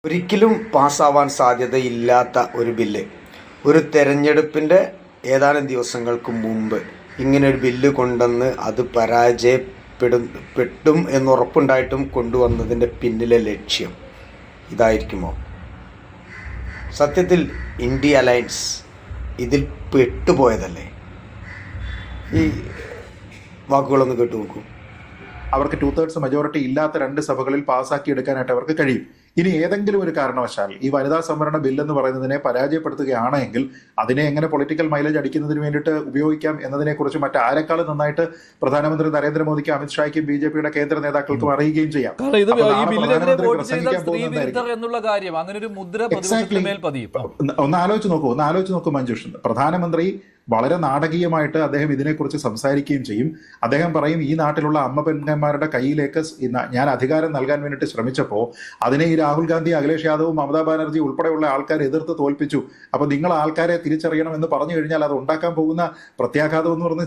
ഒരിക്കലും പാസ്സാവാൻ സാധ്യതയില്ലാത്ത ഒരു ബില്ല്. ഒരു തെരഞ്ഞെടുപ്പിൻ്റെ ഏതാനും ദിവസങ്ങൾക്ക് മുമ്പ് ഇങ്ങനൊരു ബില്ല് കൊണ്ടുവന്ന് അത് പരാജയപ്പെടും എന്നുറപ്പുണ്ടായിട്ടും കൊണ്ടുവന്നതിൻ്റെ പിന്നിലെ ലക്ഷ്യം ഇതായിരിക്കുമോ? സത്യത്തിൽ ഇന്ത്യ അലയൻസ് ഇതിൽ പെട്ടുപോയതല്ലേ? ഈ വാക്കുകളൊന്ന് കേട്ടു നോക്കൂ. അവർക്ക് 2/3 മെജോറിറ്റി ഇല്ലാത്ത 2 സഭകളിൽ പാസ്സാക്കി എടുക്കാനായിട്ട് അവർക്ക് കഴിയും. ഇനി ഏതെങ്കിലും ഒരു കാരണവശാൽ ഈ വനിതാ സംവരണ ബില്ലെന്ന് പറയുന്നതിനെ പരാജയപ്പെടുത്തുകയാണെങ്കിൽ അതിനെ എങ്ങനെ പൊളിറ്റിക്കൽ മൈലേജ് അടിക്കുന്നതിന് വേണ്ടിയിട്ട് ഉപയോഗിക്കാം എന്നതിനെക്കുറിച്ച് മറ്റാരെക്കാളും നന്നായിട്ട് പ്രധാനമന്ത്രി നരേന്ദ്രമോദിക്കും അമിത്ഷായ്ക്കും BJP-യുടെ കേന്ദ്ര നേതാക്കൾക്കും അറിയുകയും ചെയ്യാം. ഒന്ന് ആലോചിച്ച് നോക്കൂ മഞ്ജുഷ്. പ്രധാനമന്ത്രി വളരെ നാടകീയമായിട്ട് അദ്ദേഹം ഇതിനെക്കുറിച്ച് സംസാരിക്കുകയും ചെയ്യും. അദ്ദേഹം പറയും, ഈ നാട്ടിലുള്ള അമ്മ പെൺമാരുടെ കയ്യിലേക്ക് ഞാൻ അധികാരം നൽകാൻ വേണ്ടിയിട്ട് ശ്രമിച്ചപ്പോൾ അതിനെ ഈ രാഹുൽ ഗാന്ധി, അഖിലേഷ് യാദവും മമതാ ബാനർജി ഉൾപ്പെടെയുള്ള ആൾക്കാർ എതിർത്ത് തോൽപ്പിച്ചു. അപ്പൊ നിങ്ങൾ ആൾക്കാരെ തിരിച്ചറിയണം എന്ന് പറഞ്ഞു കഴിഞ്ഞാൽ അത് ഉണ്ടാക്കാൻ പോകുന്ന പ്രത്യാഘാതം എന്ന് പറഞ്ഞ്